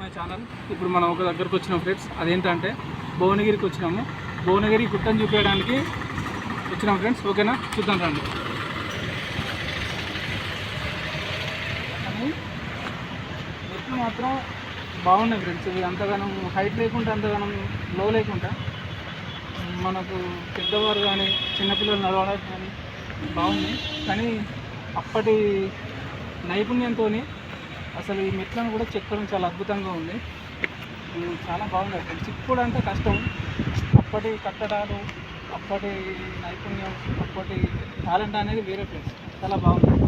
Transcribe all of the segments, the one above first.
My channel. ఇప్పుడు మనం ఒక దగ్గరకు వచ్చినాం ఫ్రెండ్స్. అదేంటంటే భువనగిరికి వచ్చినాము. భువనగిరి గుట్టను చూపించడానికి వచ్చినాం ఫ్రెండ్స్. ఓకేనా, చూద్దాం రండి. మెట్లు మాత్రం బాగున్నాయి ఫ్రెండ్స్. ఇవి అంతగానం హైట్ లేకుండా అంతగానం లో లేకుండా మనకు పెద్దవారు కానీ చిన్నపిల్లలు నడవడానికి కానీ బాగుంది. కానీ అప్పటి నైపుణ్యంతో అసలు ఈ మెట్లను కూడా చెక్కడం చాలా అద్భుతంగా ఉంది. చాలా బాగుంది ఫ్రెండ్స్. ఇప్పుడు అంతా కష్టం. అప్పటి కట్టడాలు, అప్పటి నైపుణ్యం, అప్పటి టాలెంట్ అనేది వేరే ఫ్రెండ్స్. చాలా బాగుంది.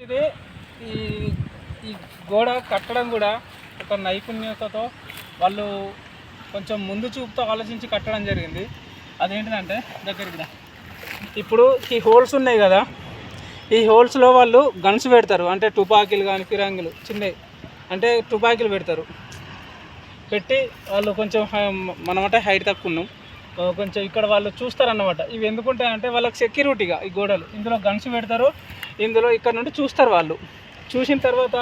ఇది ఈ గోడ కట్టడం కూడా ఒక నైపుణ్యతతో వాళ్ళు కొంచెం ముందు చూపుతో ఆలోచించి కట్టడం జరిగింది. అదేంటిదంటే దగ్గరికి ఇప్పుడు ఈ హోల్స్ ఉన్నాయి కదా, ఈ హోల్స్లో వాళ్ళు గన్స్ పెడతారు. అంటే తుపాకీలు కానీ ఫిరంగులు చిన్నవి అంటే తుపాకీలు పెడతారు. పెట్టి వాళ్ళు కొంచెం మనమంటే హైట్ తక్కువ ఉన్నాం, కొంచెం ఇక్కడ వాళ్ళు చూస్తారన్నమాట. ఇవి ఎందుకుంటాయంటే వాళ్ళకి సెక్యూరిటీగా ఈ గోడలు. ఇందులో గన్స్ పెడతారు, ఇందులో ఇక్కడ నుండి చూస్తారు. వాళ్ళు చూసిన తర్వాత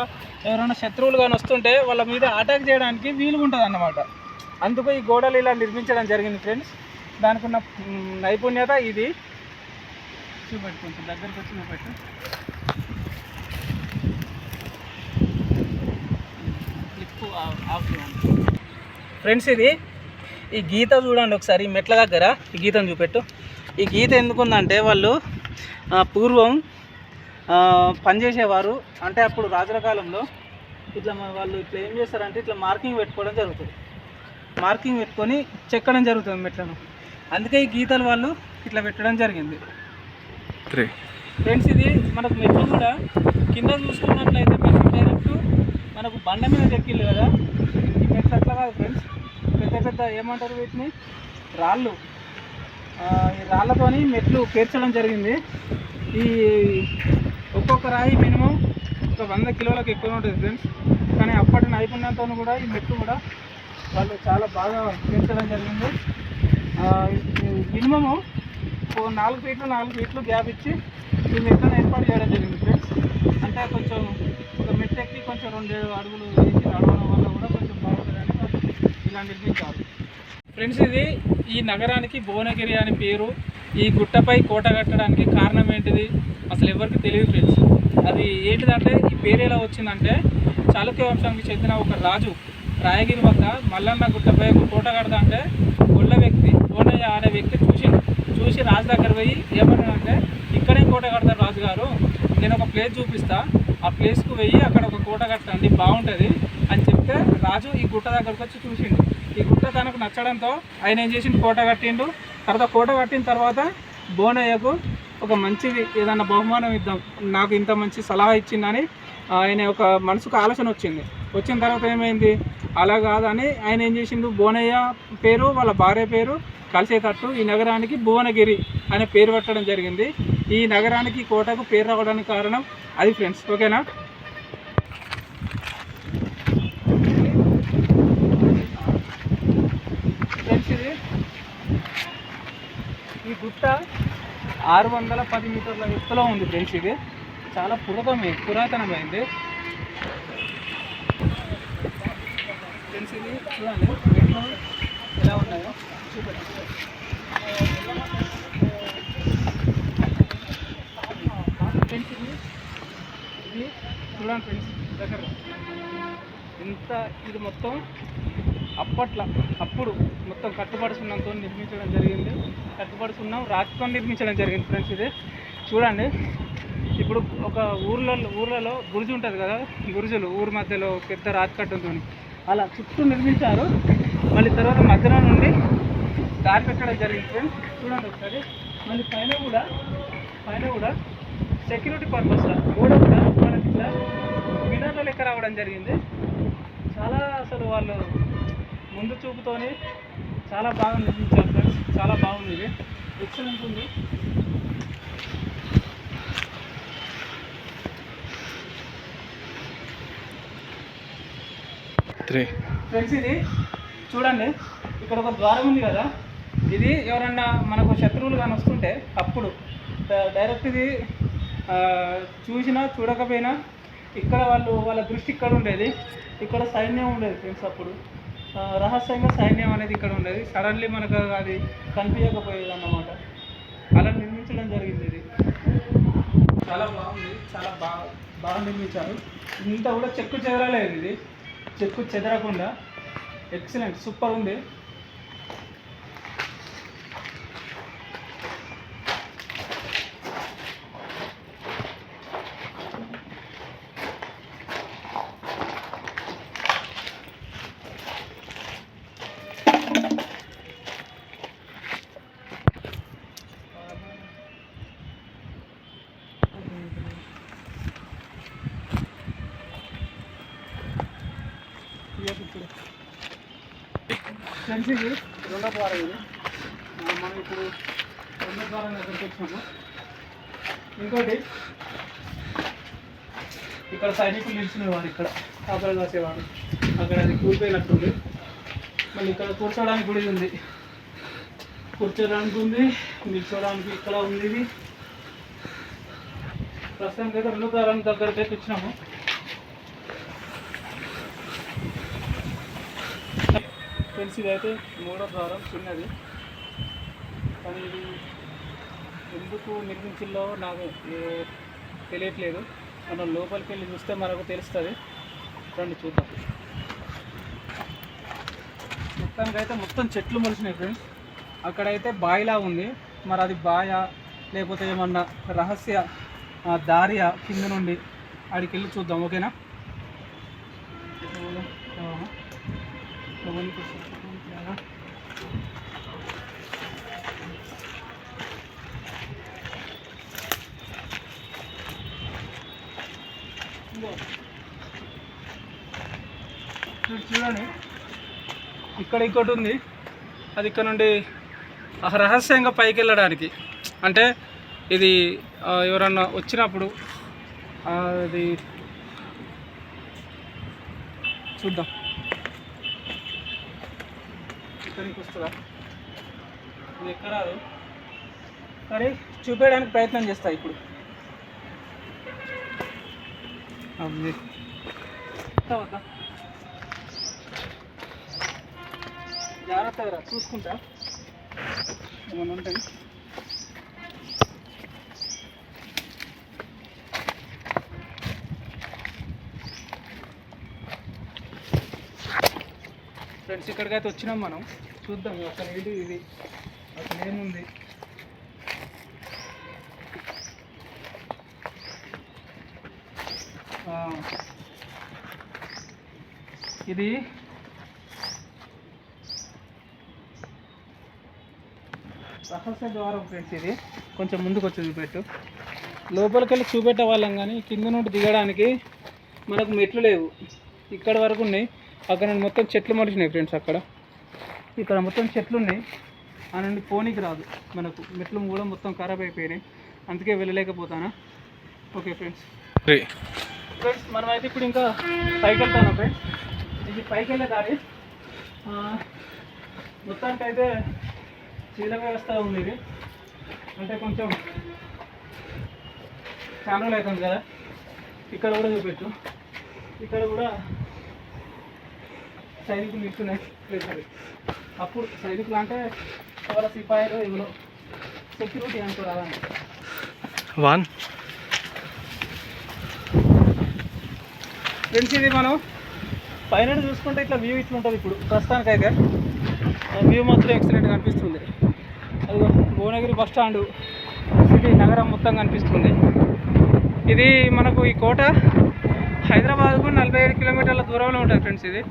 ఎవరైనా శత్రువులు కానీ వస్తుంటే వాళ్ళ మీద అటాక్ చేయడానికి వీలుగా ఉంటుంది అన్నమాట. అందుకు ఈ గోడలు ఇలా నిర్మించడం జరిగింది ఫ్రెండ్స్. దానికి ఉన్న నైపుణ్యత ఇది. చూపెట్టు, కొంచెం దగ్గరికి వచ్చి చూపెట్టు. Clip of friends. ఇది ఈ గీత చూడండి ఒకసారి. మెట్ల దగ్గర ఈ గీతను చూపెట్టు. ఈ గీత ఎందుకుందంటే వాళ్ళు పూర్వం పనిచేసేవారు. అంటే అప్పుడు రాజుల కాలంలో ఇట్లా వాళ్ళు ఇట్లా ఏం చేస్తారంటే ఇట్లా మార్కింగ్ పెట్టుకోవడం జరుగుతుంది. మార్కింగ్ పెట్టుకొని చెక్కడం జరుగుతుంది మెట్లను. అందుకే ఈ గీతలు వాళ్ళు ఇట్లా పెట్టడం జరిగింది ఫ్రెండ్స్. ఇది మనకు మెట్లు కూడా కింద చూసుకున్నట్లయితే మెట్లు డైరెక్ట్ మనకు బండ మీద చెక్కిళ్ళు కదా. ఈ మెట్లు అట్లా కాదు ఫ్రెండ్స్. పెద్ద పెద్ద ఏమంటారు వీటిని, రాళ్ళు. ఈ రాళ్ళతోని మెట్లు పేర్చడం జరిగింది. ఈ ఒక్కొక్క రాయి మినిమం ఒక 100 కిలోలకు ఎక్కువ ఉంటుంది ఫ్రెండ్స్. కానీ అప్పటి నైపుణ్యంతో కూడా ఈ మెట్లు కూడా వాళ్ళు చాలా బాగా పేర్చడం జరిగింది. మినిమము 4 ఫీట్లు గ్యాప్ ఇచ్చి ఈ మెట్లను ఏర్పాటు చేయడం జరిగింది ఫ్రెండ్స్. అంటే కొంచెం ఒక మెట్టు ఎక్కి కొంచెం 2 అడుగులు వేసి నడవడం వల్ల కూడా కొంచెం బాగుంటుందని ఇలా నిర్మించారు ఫ్రెండ్స్. ఇది ఈ నగరానికి భువనగిరి అని పేరు. ఈ గుట్టపై కోట కట్టడానికి కారణం ఏంటిది అసలు ఎవరికి తెలియదు ఫ్రెండ్స్. అది ఏంటిదంటే ఈ పేరు ఎలా వచ్చిందంటే చాళుక్య వంశానికి చెందిన ఒక రాజు రాయగిరి వద్ద మల్లన్న గుట్టపై ఒక కోట కడతా అంటే గొల్ల వ్యక్తి కోనయ్య అనే వ్యక్తి చూసి రాజు దగ్గర పోయి ఏమన్నాడంటే ఇక్కడే కోట కడతాడు రాజుగారు, నేను ఒక ప్లేస్ చూపిస్తా, ఆ ప్లేస్కు పోయి అక్కడ ఒక కోట కట్టండి బాగుంటుంది అని చెప్తే రాజు ఈ గుట్ట దగ్గరకు వచ్చి చూసిండు. ఈ గుట్ట తనకు నచ్చడంతో ఆయన ఏం చేసిండు, కోట కట్టిండు. తర్వాత కోట కట్టిన తర్వాత బోనయ్యకు ఒక మంచిది ఏదన్నా బహుమానం ఇద్దాం, నాకు ఇంత మంచి సలహా ఇచ్చిందని ఆయన ఒక మనసుకు ఆలోచన వచ్చింది. వచ్చిన తర్వాత ఏమైంది, అలా కాదని ఆయన ఏం చేసిండు, బోనయ్య పేరు వాళ్ళ భార్య పేరు కలిసేటట్టు ఈ నగరానికి భువనగిరి అనే పేరు పెట్టడం జరిగింది. ఈ నగరానికి కోటకు పేరు రావడానికి కారణం అది ఫ్రెండ్స్. ఓకేనా. ఫ్రెండ్స్ ఇది ఈ గుట్ట 610 మీటర్ల ఎత్తులో ఉంది ఫ్రెండ్స్. ఇది చాలా పురాతనమైంది ఫ్రెండ్స్. ఇది చూడండి మెట్లు ఎలా ఉన్నాయో చూడండి. ఫ్రెండ్స్ ఇది చూడండి ఫ్రెండ్స్ దగ్గర ఇంత. ఇది మొత్తం అప్పుడు మొత్తం కట్టుబడి సున్నంతో నిర్మించడం జరిగింది. కట్టుబడి సున్నం రాతితో నిర్మించడం జరిగింది ఫ్రెండ్స్. ఇది చూడండి. ఇప్పుడు ఒక ఊర్లలో గురుజు ఉంటుంది కదా, గురుజులు ఊరు మధ్యలో పెద్ద రాతి కట్టంతో అలా చుట్టూ నిర్మించారు. మళ్ళీ తర్వాత మధ్యలో నుండి దారి పెట్టడం జరిగింది ఫ్రెండ్స్. చూడండి ఒకసారి. మళ్ళీ పైన కూడా సెక్యూరిటీ పర్పస్ కూడా మనకి ఇట్లా మినార్ల లెక్క రావడం జరిగింది. చాలా అసలు వాళ్ళు ముందు చూపుతోని చాలా బాగా నిర్మించారు ఫ్రెండ్స్. చాలా బాగుంది. ఇది ఎక్సలెంట్ ఉంది. 3. ఫ్రెండ్స్ ఇది చూడండి, ఇక్కడ ఒక ద్వారం ఉంది కదా, ఇది ఎవరన్నా మనకు శత్రువులు కానీ వస్తుంటే అప్పుడు డైరెక్ట్ ఇది చూసినా చూడకపోయినా ఇక్కడ వాళ్ళ దృష్టి ఇక్కడ ఉండేది, ఇక్కడ సైన్యం ఉండేది ఫ్రెండ్స్. అప్పుడు రహస్యంగా సైన్యం అనేది ఇక్కడ ఉండేది, సడన్లీ మనకు అది కనిపించకపోయేది అన్నమాట. అలా నిర్మించడం జరిగింది. ఇది చాలా బాగుంది, చాలా బాగా నిర్మించారు. ఇంత కూడా చెక్కు చెదరలేదు, ఇది చెక్కు చెదరకుండా ఎక్సలెంట్ సూపర్ ఉంది. ఫ్రెండ్స్ ఇది రెండో ద్వారం. ఇది మనం ఇప్పుడు రెండో ద్వారం దగ్గరికి వచ్చినాము. ఇంకోటి ఇక్కడ సైనికులు నిలిచినవారు, ఇక్కడ కాపలా కాసేవాడు, అక్కడ అది కూలిపోయినట్టుంది. మళ్ళీ ఇక్కడ కూర్చోడానికి గుడి ఉంది, కూర్చోడానికి ఉంది, నిల్చోడానికి ఇక్కడ ఉంది. ఇది ప్రస్తుతానికి అయితే రెండో ద్వారం దగ్గరికి అయితే వచ్చినాము. ఫ్రెండ్స్ ఇదైతే మూడో ద్వారం, చిన్నది, కానీ ఇది ఎందుకు నిర్మించిందో నాకు తెలియట్లేదు. మనం లోపలికి వెళ్ళి చూస్తే మనకు తెలుస్తుంది. రండి చూద్దాం. మొత్తానికి అయితే మొత్తం చెట్లు మొలిచినాయి ఫ్రెండ్స్. అక్కడైతే బాయిలా ఉంది, మరి అది బాయా లేకపోతే ఏమన్నా రహస్య దారియా కింద నుండి ఆడికి వెళ్ళి చూద్దాం. ఓకేనా? చూడండి, ఇక్కడ ఇంకోటి ఉంది, అది ఇక్కడ నుండి రహస్యంగా పైకి వెళ్ళడానికి. అంటే ఇది ఎవరన్నా వచ్చినప్పుడు అది చూద్దాం. ఇక్కడికి వస్తుందా? ఇది ఎక్కరాదు, కానీ చూపించడానికి ప్రయత్నం చేస్తా ఇప్పుడు. జాగ్రత్తగా చూసుకుంటా, ఏమన్నా ఉంటాయి. ఫ్రెండ్స్ ఇక్కడికైతే వచ్చినాం మనం. చూద్దాం అసలు ఏంటి ఇది, అసలు ఏముంది. ఇది రహస్య ద్వారం ఫ్రెండ్స్. ఇది కొంచెం ముందుకు వచ్చి చూపెట్టు. లోపలికి వెళ్ళి చూపెట్టే వాళ్ళం, కానీ కింద నుండి దిగడానికి మనకు మెట్లు లేవు. ఇక్కడ వరకు ఉన్నాయి, అక్కడ నుండి మొత్తం చెట్లు మలిచినాయి ఫ్రెండ్స్. అక్కడ ఇక్కడ మొత్తం చెట్లు ఉన్నాయి, ఆ నుండి పోనీకి రాదు మనకు. మెట్లు కూడా మొత్తం ఖరాబ్ అయిపోయినాయి, అందుకే వెళ్ళలేకపోతానా. ఓకే ఫ్రెండ్స్, మనం అయితే ఇప్పుడు ఇంకా పైకి వెళ్తాను ఫ్రెండ్స్. ఇది పైకి వెళ్ళే దారి. మొత్తానికి అయితే శీల వ్యవస్థ ఉంది. ఇది అంటే కొంచెం ఛానల్ అవుతుంది కదా. ఇక్కడ కూడా చూపెట్టు, ఇక్కడ కూడా సైనికులు ఇస్తున్నాయి ప్లేస్. అది అప్పుడు సైనికులు అంటే ఎవరో సిపాయిలు, ఎవరో సెక్యూరిటీ అనుకోరాదని. ఫ్రెండ్స్ ఇది మనం పైన చూసుకుంటే ఇట్లా వ్యూ ఇట్లా ఉంటుంది. ఇప్పుడు ప్రస్తుతానికి అయితే వ్యూ మాత్రం ఎక్సలెంట్గా అనిపిస్తుంది. అది భువనగిరి బస్ స్టాండ్, సిటీ నగరం మొత్తం కనిపిస్తుంది. ఇది మనకు ఈ కోట హైదరాబాద్కు 47 కిలోమీటర్ల దూరంలో ఉంటుంది ఫ్రెండ్స్. ఇది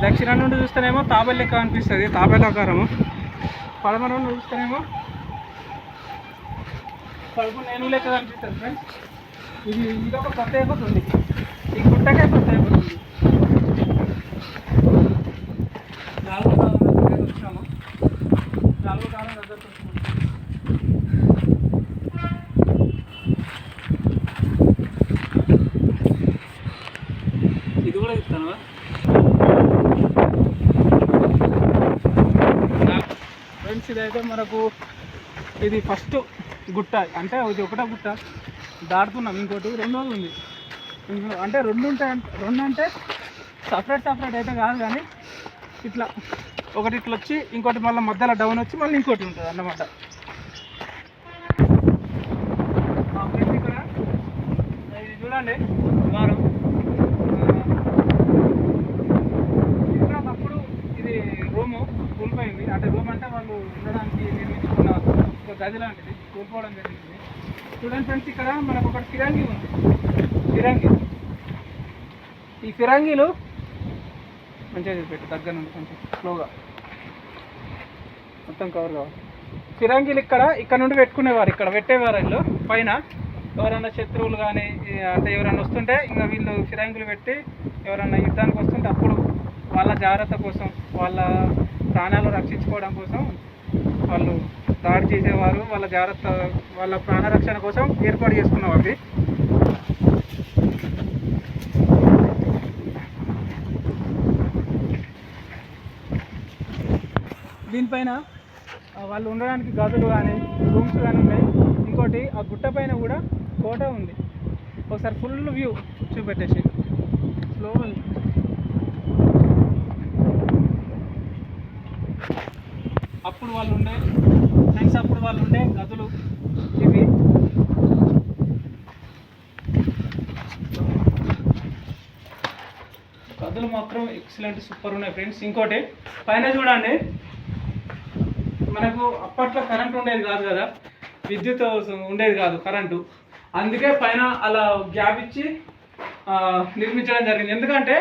దక్షిణం నుండి చూస్తేనేమో తాబేలు లెక్క అనిపిస్తుంది, తాబేలు ఆకారము. పడమర నుండి చూస్తేనేమో కడుపు నేను లెక్క కనిపిస్తుంది ఫ్రెండ్స్. ఇదొక ప్రత్యేకత ఉంది, ఈ గుట్టకే ప్రత్యేకత ఉంది. నాలుగో కాలం దగ్గరికి వచ్చినాము, నాలుగో కాలం దగ్గరికి వచ్చినాము. ఫ్రెండ్స్. ఇదైతే మనకు ఇది ఫస్ట్ గుట్ట, అంటే ఇది ఒకటో గుట్ట దాటుతున్నాం. ఇంకోటి రెండోది ఉంది. అంటే రెండు ఉంటాయి. రెండు అంటే సపరేట్ అయితే కాదు, కానీ ఇట్లా ఒకటి ఇట్లా వచ్చి ఇంకోటి మళ్ళీ మధ్యలో డౌన్ వచ్చి మళ్ళీ ఇంకోటి ఉంటుంది అన్నమాట. ఫ్రెండ్స్ ఇక్కడ ఇది చూడండి వారం ఇక్కడ ఒకప్పుడు ఇది రూము కూలిపోయింది. అంటే రూమ్ అంటే వాళ్ళు ఉండడానికి నిర్మించుకున్న ఒక గది లాంటిది కూలిపోవడం జరిగింది. చూడండి ఫ్రెండ్స్, ఇక్కడ మనకు ఒకటి ఫిరంగి ఉంది. ఈ ఫిరంగీలు మంచిగా పెట్టు, దగ్గర నుండి కొంచెం స్లోగా మొత్తం కవర్ కావాలి. ఫిరంగీలు ఇక్కడ నుండి పెట్టుకునేవారు, ఇక్కడ పెట్టేవారు. వీళ్ళు పైన ఎవరైనా శత్రువులు కానీ అంటే ఎవరైనా వస్తుంటే ఇంకా వీళ్ళు ఫిరంగులు పెట్టి ఎవరైనా యుద్ధానికి వస్తుంటే అప్పుడు వాళ్ళ జాగ్రత్త కోసం, వాళ్ళ ప్రాణాలు రక్షించుకోవడం కోసం వాళ్ళు దాడి చేసేవారు. వాళ్ళ జాగ్రత్త, వాళ్ళ ప్రాణరక్షణ కోసం ఏర్పాటు చేసుకున్నవారు అవి. దీనిపైన వాళ్ళు ఉండడానికి గదులు కానీ రూమ్స్ కానీ ఉన్నాయి. ఇంకోటి ఆ గుట్ట పైన కూడా కోట ఉంది. ఒకసారి ఫుల్ వ్యూ చూపెట్టేసి స్లో. అప్పుడు వాళ్ళు ఉండే గదులు ఇవి. గదులు మాత్రం ఎక్సలెంట్, సూపర్ ఉన్నాయి ఫ్రెండ్స్. ఇంకోటి పైన చూడండి, మనకు అప్పట్లో కరెంట్ ఉండేది కాదు కదా, విద్యుత్ ఉండేది కాదు కరెంటు. అందుకే పైన అలా గ్యాప్ ఇచ్చి నిర్మించడం జరిగింది. ఎందుకంటే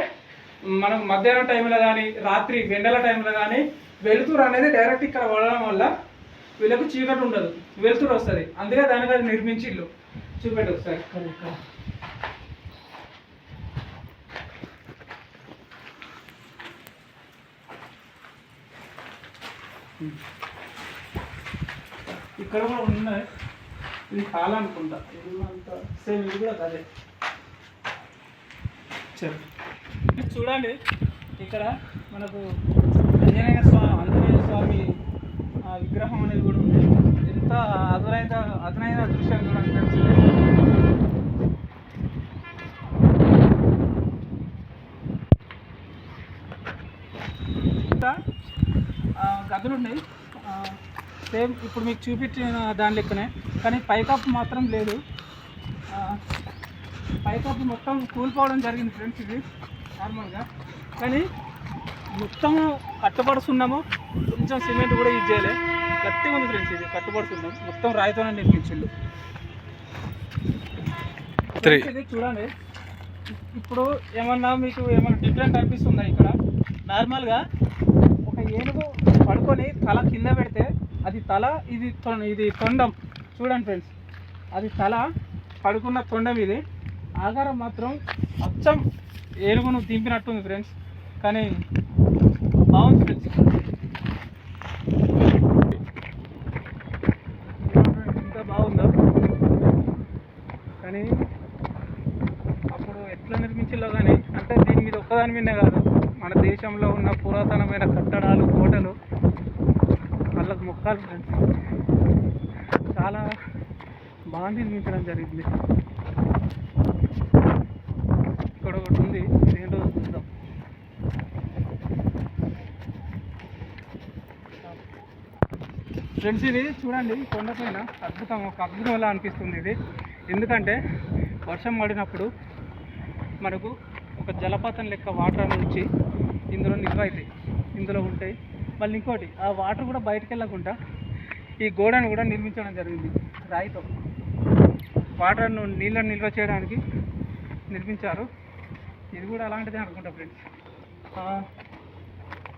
మనం మధ్యాహ్నం టైంలో కానీ రాత్రి వెండల టైంలో కానీ వెలుతురు అనేది డైరెక్ట్ ఇక్కడ పడడం వల్ల వీళ్ళకు చీకటి ఉండదు, వెలుతురు వస్తుంది. అందుకే దానికి అది నిర్మించి ఇల్లు చూపెట్టు ఒకసారి. ఇక్కడ కూడా ఉన్నాయి. ఇది హాల్ అనుకుంటా, ఇది అంతా సేమ్. ఇది కూడా అదే. చూడండి ఇక్కడ మనకు ఆంజనేయ స్వామి విగ్రహం అనేది కూడా ఉంది. ఎంత అదునైన దృశ్యం చూడండి ఫ్రెండ్స్. గదులు ఉన్నాయి సేమ్ ఇప్పుడు మీకు చూపించిన దాని లెక్కనే, కానీ పైకప్పు మాత్రం లేదు. పైకప్పు మొత్తం కూలిపోవడం జరిగింది ఫ్రెండ్స్. ఇది నార్మల్గా, కానీ మొత్తం కట్టుబడుతున్నాము. కొంచెం సిమెంట్ కూడా యూజ్ చేయలే, గట్టిగా ఉంది ఫ్రెండ్స్. ఇది కట్టుబడుతున్నాం, మొత్తం రాయితోనే నిర్మించిండు. ఇది చూడండి, ఇప్పుడు మీకు ఏమన్నా డిఫరెంట్ అనిపిస్తుందా? ఇక్కడ నార్మల్గా ఒక ఏనుగు పడుకొని తల కింద పెడితే అది తల, ఇది తొండం. చూడండి ఫ్రెండ్స్, అది తల పడుకున్న తొండం. ఇది ఆకారం మాత్రం అచ్చం ఏనుగును దింపినట్టుంది ఫ్రెండ్స్, కానీ బాగుంది ఫ్రెండ్స్. ఎంత బాగుందో, కానీ అప్పుడు ఎట్లా నిర్మించిందో కానీ, అంటే దీని మీద ఒక్కదాని మీదే కాదు, మన దేశంలో ఉన్న పురాతనమైన కట్టడాలు, కోటలు వాళ్ళకు మొక్కాలు ఫ్రెండ్స్. చాలా బాగా నిర్మించడం జరిగింది. ఇక్కడ ఒకటి ఉంది, ఏంటో చూద్దాం. ఫ్రెండ్స్ ఇది చూడండి, కొండపైన ఒక అద్భుతంలా అనిపిస్తుంది ఇది. ఎందుకంటే వర్షం పడినప్పుడు మనకు ఒక జలపాతం లెక్క వాటర్ నుంచి ఇందులో నిల్వ అవుతాయి, ఇందులో ఉంటాయి. మళ్ళీ ఇంకోటి, ఆ వాటర్ కూడా బయటకు వెళ్ళకుండా ఈ గోడను కూడా నిర్మించడం జరిగింది రాయితో. వాటర్ను నీళ్ళను నిల్వ చేయడానికి నిర్మించారు. ఇది కూడా అలాంటిదే అనుకుంటా ఫ్రెండ్స్.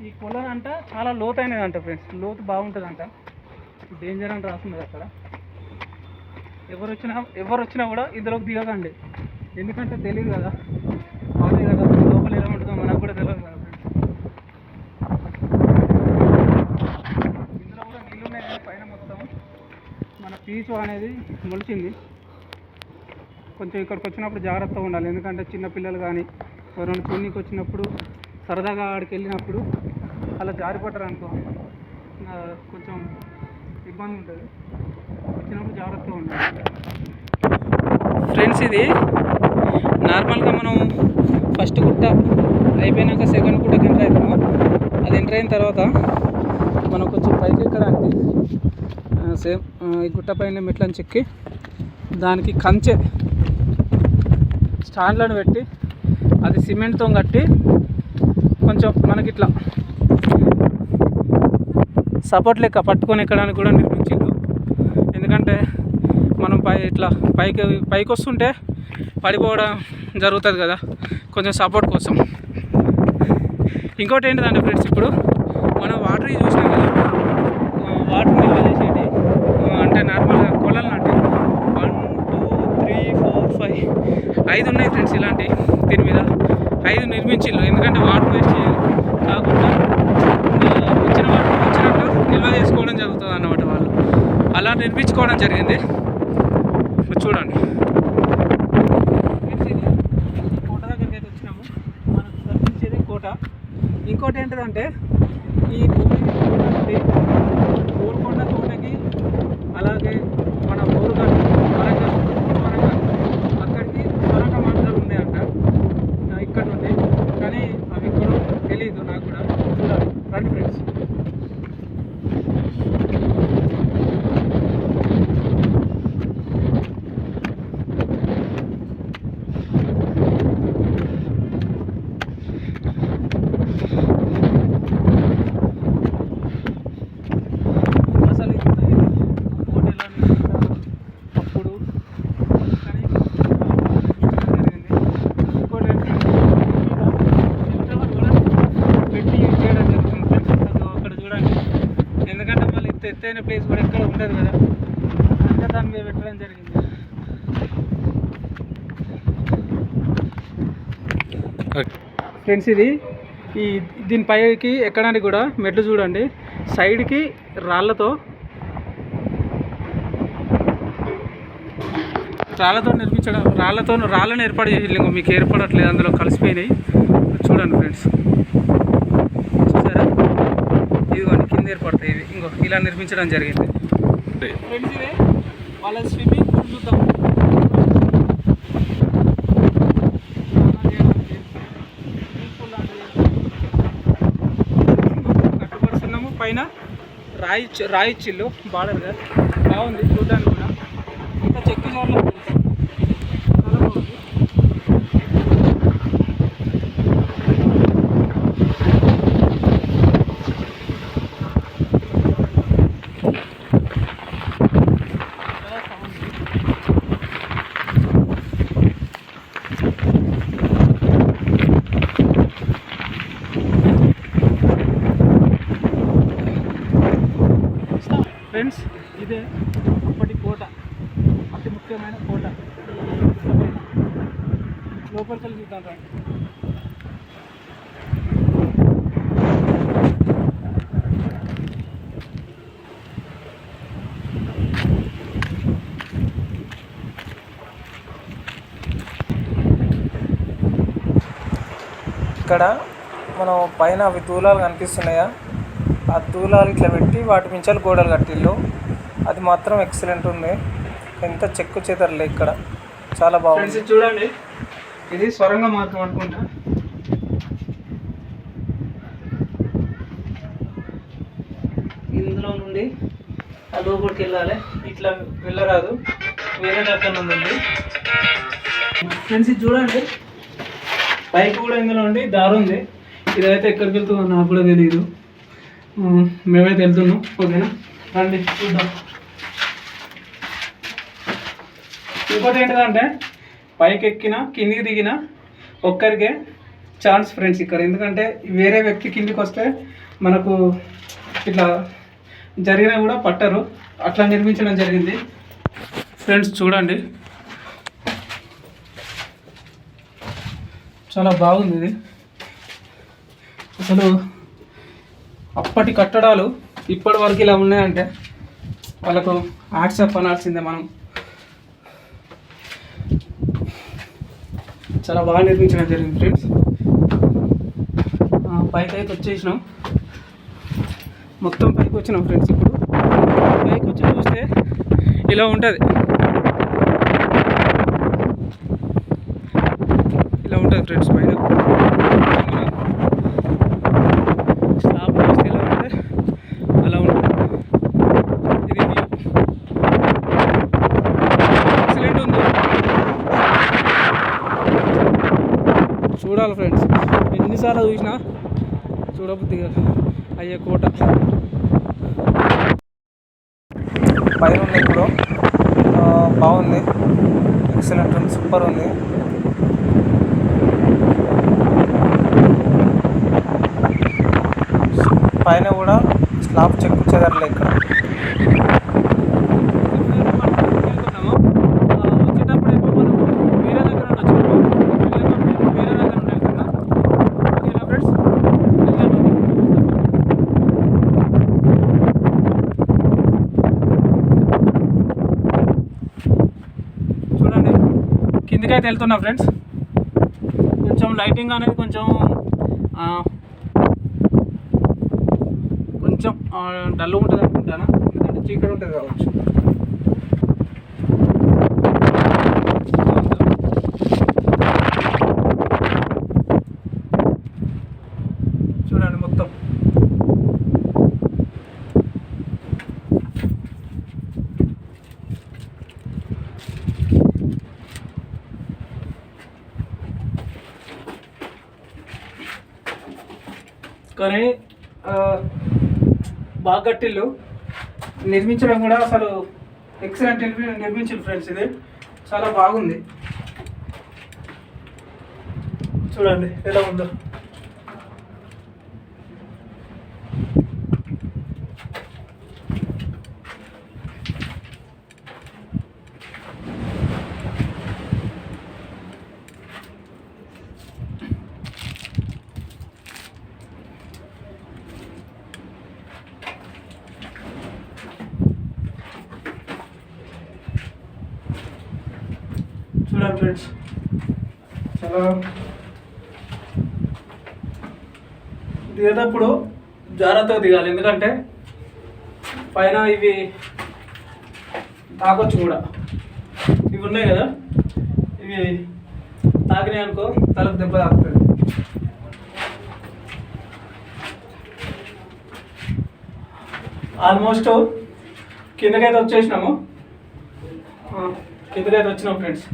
ఈ కొలను అంట చాలా లోతైనది అంట ఫ్రెండ్స్, లోతు బాగుంటుందంట. డేంజర్ అని రాస్తున్నది అక్కడ. ఎవరు వచ్చినా కూడా ఇందులోకి దిగకండి, ఎందుకంటే తెలియదు కదా, అదే కదా లోపల ఎలా ఉంటుందో మనకు కూడా తెలియదు కదా ఫ్రెండ్స్. ఇందులో కూడా నీళ్ళు ఉన్నాయి, కానీ పైన మొత్తం మన పీచు అనేది మొలిచింది. కొంచెం ఇక్కడికి వచ్చినప్పుడు జాగ్రత్తగా ఉండాలి, ఎందుకంటే చిన్నపిల్లలు కానీ ఎవరైనా చూడనీకి వచ్చినప్పుడు సరదాగా ఆడికి వెళ్ళినప్పుడు అలా జారిపడ్డారు అనుకో కొంచెం ఇబ్బంది ఉంటుంది, వచ్చినప్పుడు జాగ్రత్తగా ఉండాలి ఫ్రెండ్స్. ఇది నార్మల్గా మనం ఫస్ట్ గుట్ట అయిపోయినాక సెకండ్ గుట్టకి ఎంటర్ అవుతాము. అది ఎంటర్ అయిన తర్వాత మనం కొంచెం పైకి ఎక్కడానికి సేమ్ ఈ గుట్ట పైన మెట్లను చెక్కి దానికి కంచె స్టాండ్లను పెట్టి అది సిమెంట్తో కట్టి కొంచెం మనకి ఇట్లా సపోర్ట్ లెక్క పట్టుకొని ఎక్కడానికి కూడా నిర్మించిండు. ఎందుకంటే మనం పైకి వస్తుంటే పడిపోవడం జరుగుతుంది కదా, కొంచెం సపోర్ట్ కోసం. ఇంకోటి ఏంటిదంటే ఫ్రెండ్స్, ఇప్పుడు మనం వాటర్ చూసినాం కదా, వాటర్ నిల్వ చేసేటి అంటే నార్మల్గా కొలలు లాంటి 1 2 3 4 5 5 ఉన్నాయి ఫ్రెండ్స్. ఇలాంటి దీని మీద 5 నిర్మించిళ్ళు. ఎందుకంటే వాటర్ వేస్ట్ కాకుండా వచ్చిన వాటర్ వచ్చినట్టు నిల్వ చేసుకోవడం జరుగుతుంది అన్నమాట. వాళ్ళు అలా నిర్మించుకోవడం జరిగింది. చూడండి కోట దగ్గరికి అయితే వచ్చినాము. మనకు కనిపించేది కోట. ఇంకోటి ఏంటిదంటే ఈ భూమికి నుండి గోల్కొండ కోటకి, అలాగే మన బోరుగడ్డ వరంగల్ అక్కడికి సొరంగ మార్గాలు ఉన్నాయంట ఇక్కడ నుండి, కానీ అవి ఎక్కడో తెలియదు నాకు కూడా. చూడాలి రండి ఫ్రెండ్స్. అసలు కోట ఎలా నిర్మించారు అప్పుడు కానీ జరిగింది. ఇంకోటి కూడా పెట్టి చేయడం జరుగుతుంది ఫ్రెండ్స్. అక్కడ చూడండి, ఎందుకంటే మళ్ళీ ఎత్తైన ప్లేస్ కూడా ఎక్కడ ఉండదు కదా, అంటే దాని మీద పెట్టడం జరిగింది. ఫ్రెండ్స్ ఇది దీనిపైకి ఎక్కడానికి కూడా మెట్లు చూడండి, సైడ్కి రాళ్ళతో నిర్మించడం, రాళ్ళను ఏర్పాటు చేసి మీకు ఏర్పడట్లేదు, అందులో కలిసిపోయినాయి. చూడండి ఫ్రెండ్స్, చూసారా, ఇదిగోండి కింద ఏర్పడతాయి ఇవి. ఇంకో ఇలా నిర్మించడం జరిగింది ఫ్రెండ్స్. ఇవే వాళ్ళ స్విమ్మింగ్ పూల్ చూద్దాం. కట్టుబడుతున్నాము, పైన రాయి చిల్లు బార్డర్గా బాగుంది చూడడానికి కూడా. ఇంకా చెక్కి చాలా బాగుంది. ఫ్రెండ్స్ ఇదే అప్పటి కోట, అతి ముఖ్యమైన కోట. లోపలికి వెళ్ళి చూద్దాం రండి. ఇక్కడ మనం పైన అవి దూలాలు కనిపిస్తున్నాయా, ఆ దూలాలు ఇట్లా పెట్టి వాటి మించాలు గోడలు కట్టిల్లు. అది మాత్రం ఎక్సలెంట్ ఉంది. ఎంత చెక్కు చెదరలే ఇక్కడ, చాలా బాగుంది. చూడండి, ఇది సొరంగ మార్గం అనుకుంటా. ఇందులో నుండి ఆ లోపలికి వెళ్ళాలి, ఇట్లా వెళ్ళరాదు, వేరే రకం ఉంది ఫ్రెండ్స్. ఇది చూడండి, పైకి కూడా ఇందులో ఉండి దారి ఉంది. ఇదైతే ఎక్కడికి వెళ్తుందో నాకు కూడా తెలియదు, మేమైతే వెళ్తున్నాం. ఓకేనా, రండి చూద్దాం. ఇంకోటి ఏంటిదంటే పైకి ఎక్కినా కిందికి దిగినా ఒక్కరికే ఛాన్స్ ఫ్రెండ్స్ ఇక్కడ. ఎందుకంటే వేరే వ్యక్తి కిందికి వస్తే మనకు ఇట్లా జరిగినా కూడా పట్టరు, అట్లా నిర్మించడం జరిగింది ఫ్రెండ్స్. చూడండి, చాలా బాగుంది ఇది. అసలు అప్పటి కట్టడాలు ఇప్పటి వరకు ఇలా ఉన్నాయంటే వాళ్ళకు యాక్సెప్ట్ అనాల్సిందే మనం. చాలా బాగా నిర్మించడం జరిగింది ఫ్రెండ్స్. పైకి అయితే వచ్చేసినాం. మొత్తం పైకి వచ్చినాం ఫ్రెండ్స్. ఇప్పుడు పైకి వచ్చి చూస్తే ఇలా ఉంటుంది, ఇలా ఉంటుంది ఫ్రెండ్స్. పైన స్లాబ్ చూస్తే ఎలా ఉంటుంది, అలా ఉంటుంది. ఇది వ్యూ ఎక్సలెంట్ ఉంది, చూడాలి ఫ్రెండ్స్. ఎన్నిసార్లు చూసినా చూడబుద్దిగా అయ్యే కోట. పైన ఉంది ఇప్పుడు, బాగుంది, ఎక్సలెంట్ ఉంది, సూపర్ ఉంది. పైన కూడా స్లాబ్ చెక్కు చెదరలే ఇక్కడ. వచ్చేటప్పుడు ఏమో మనం వేరే దగ్గర వచ్చినప్పుడు వేరే దగ్గర వెళ్తున్నా. ఓకేనా ఫ్రెండ్స్, చూడండి కిందికైతే వెళ్తున్నా ఫ్రెండ్స్. కొంచెం లైటింగ్ అనేది కొంచెం డల్ ఉంటుంది అనుకుంటాను, ఎందుకంటే చీకటి ఉంటుంది కావచ్చు. చూడండి మొత్తం కానీ బాగా కట్టిల్లు, నిర్మించడం కూడా అసలు ఎక్సలెంట్ నిర్మించారు ఫ్రెండ్స్. ఇది చాలా బాగుంది, చూడండి ఎలా ఉందో. చూడండి ఫ్రెండ్స్, చాలా దిగేటప్పుడు జాగ్రత్తగా దిగాలి, ఎందుకంటే పైన ఇవి తాకొచ్చు కూడా. ఇవి ఉన్నాయి కదా, ఇవి తాకినాయి అనుకో తలకు దెబ్బ తాకుతుంది. ఆల్మోస్ట్ కిందకైతే వచ్చేసినాము, కిందకైతే వచ్చినాం ఫ్రెండ్స్.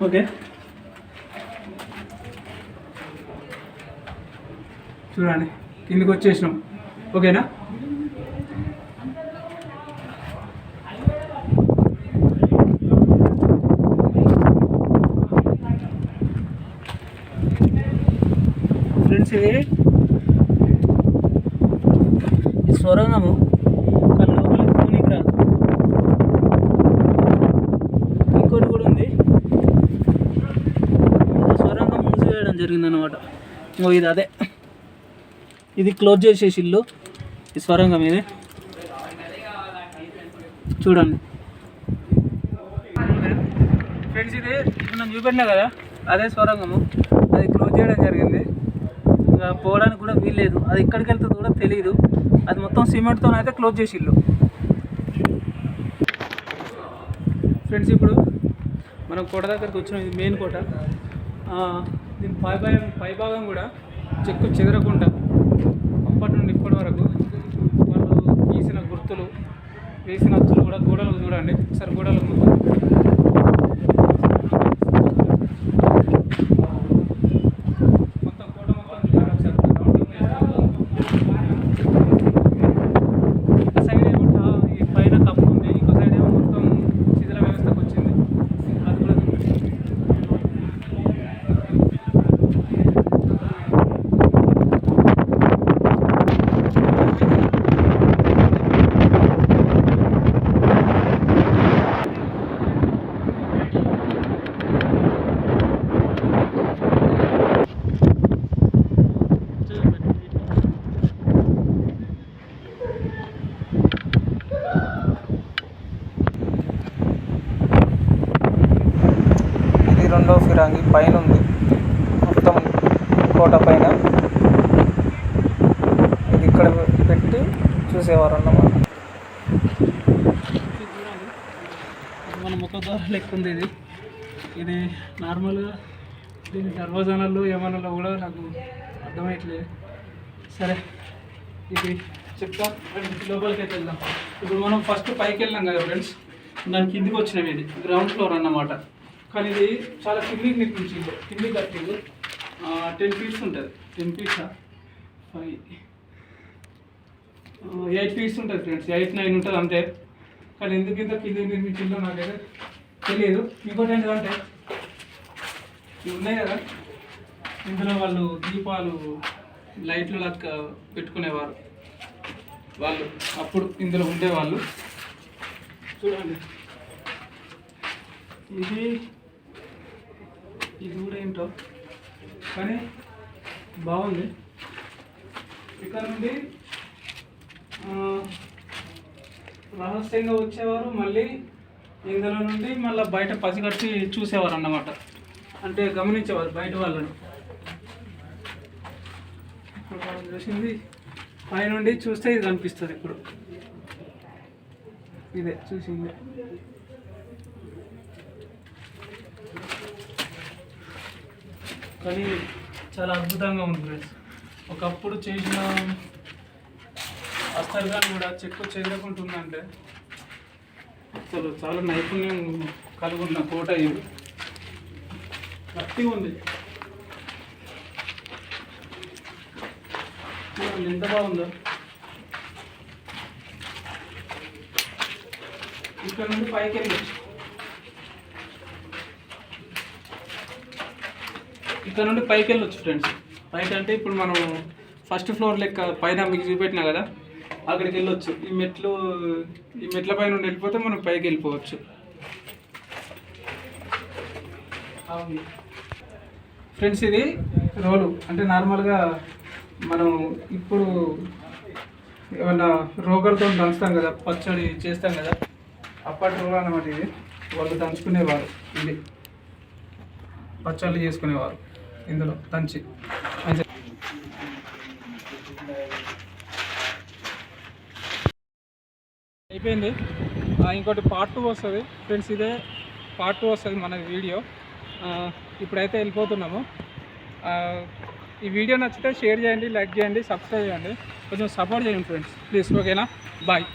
ఓకే, చూడండి కిందకి వచ్చేసినాం. ఓకేనా, ఫ్రెండ్స్ ఇది సొరంగము, కానీ లోపలికి పోనీకి రాదు. ఇంకోటి కూడా ఉంది, సొరంగం మూసివేయడం జరిగిందన్నమాట. ఇది అదే, ఇది క్లోజ్ చేసేసి ఇల్లు, ఈ సొరంగం ఇది చూడండి ఫ్రెండ్స్. ఇది మనం చూపెట్టినా కదా, అదే సొరంగము, అది క్లోజ్ చేయడం జరిగింది. ఇంకా పోవడానికి కూడా వీల్లేదు, అది ఎక్కడికి వెళ్తుందో కూడా తెలియదు. అది మొత్తం సిమెంట్తో అయితే క్లోజ్ చేసి ఇల్లు ఫ్రెండ్స్. ఇప్పుడు మనం కోట దగ్గరికి వచ్చినాం, ఇది మెయిన్ కోట. దీని పైభాగం కూడా చెక్కు చెదరకుండా అప్పటి నుండి ఇప్పటి వరకు వాళ్ళు గీసిన గుర్తులు, వేసిన అచ్చులు కూడా గోడలకు చూడండి ఒకసారి. గోడలకు మొత్తం కోట మొత్తం ఒక సైడ్ ఏమో ఈ పైన కప్పు ఉంది, ఇంకో సైడ్ ఏమో మొత్తం శిథిల వ్యవస్థకు వచ్చింది. అది కూడా రెండో ఫిరాంగి పైన ఉంది. కోట పైన ఇది ఇక్కడ పెట్టి చూసేవారు అన్నమాట. మన ముఖద్వారం లెక్క ఉంది ఇది. ఇది నార్మల్గా దీని దర్వాజానాలు ఏమన్నా కూడా నాకు అర్థమయ్యట్లేదు. సరే ఇది చెప్తా, లోపలికి అయితే వెళ్దాం. ఇప్పుడు మనం ఫస్ట్ పైకి వెళ్ళినాం కదా ఫ్రెండ్స్, దాని కిందికి వచ్చినాం. ఇది గ్రౌండ్ ఫ్లోర్ అన్నమాట. కానీ ఇది చాలా కిందికి నిర్మించింది, కిందికి కట్టింది. 10 feet ఉంటుంది. 10 feet 8 feet ఉంటుంది ఫ్రెండ్స్. 8-9 ఉంటుంది అంతే. కానీ ఎందుకు ఇంత కిందికి నిర్మించిందో నాకైతే తెలియదు. ఇంకోటి ఏంటంటే ఇవి ఉన్నాయి కదా, ఇందులో వాళ్ళు దీపాలు లైట్లు లెక్క పెట్టుకునేవారు వాళ్ళు, అప్పుడు ఇందులో ఉండేవాళ్ళు. చూడండి, ఇది కూడా ఏంటో కానీ బాగుంది. ఇక్కడ నుండి రహస్యంగా వచ్చేవారు, మళ్ళీ ఇందులో నుండి మళ్ళీ బయట పసిగట్టి చూసేవారు అన్నమాట. అంటే గమనించేవారు బయట వాళ్ళని. ఇప్పుడు మనం చూసింది పైనుండి చూస్తే ఇది కనిపిస్తుంది. ఇప్పుడు ఇదే చూసింది. కానీ చాలా అద్భుతంగా ఉంది ఫ్రెండ్స్. ఒకప్పుడు చేసిన అస్తర్గాన్ని కూడా చెక్కు చెదరకుంటుందంటే అసలు చాలా నైపుణ్యం కలుగున్న కోట ఇది. గట్టిగా ఉంది, ఎంత బాగుందో. ఇక్కడ నుండి పైకి వెళ్ళొచ్చు. ఇక్కడ నుండి పైకి వెళ్ళొచ్చు ఫ్రెండ్స్. పైకి అంటే ఇప్పుడు మనం ఫస్ట్ ఫ్లోర్ లెక్క పైన మీకు చూపెట్టినా కదా, అక్కడికి వెళ్ళొచ్చు. ఈ మెట్ల పైన నుండి వెళ్ళిపోతే మనం పైకి వెళ్ళిపోవచ్చు. ఫ్రెండ్స్ ఇది రోలు, అంటే నార్మల్గా మనం ఇప్పుడు ఏమన్నా రోగలతో దంచుతాం కదా, పచ్చడి చేస్తాం కదా, అప్పటి రోలు అన్నమాట ఇది. వాళ్ళు దంచుకునేవారు, ఇది పచ్చళ్ళు చేసుకునేవారు ఇందులో దంచి. అయిపోయింది. ఇంకోటి పార్ట్ 2 వస్తుంది ఫ్రెండ్స్. ఇదే పార్ట్ 2 వస్తుంది మన వీడియో. ఇప్పుడైతే వెళ్ళిపోతున్నాము. ఈ వీడియో నచ్చితే షేర్ చేయండి, లైక్ చేయండి, సబ్స్క్రైబ్ చేయండి, కొంచెం సపోర్ట్ చేయండి ఫ్రెండ్స్ ప్లీజ్. ఓకేనా, బాయ్.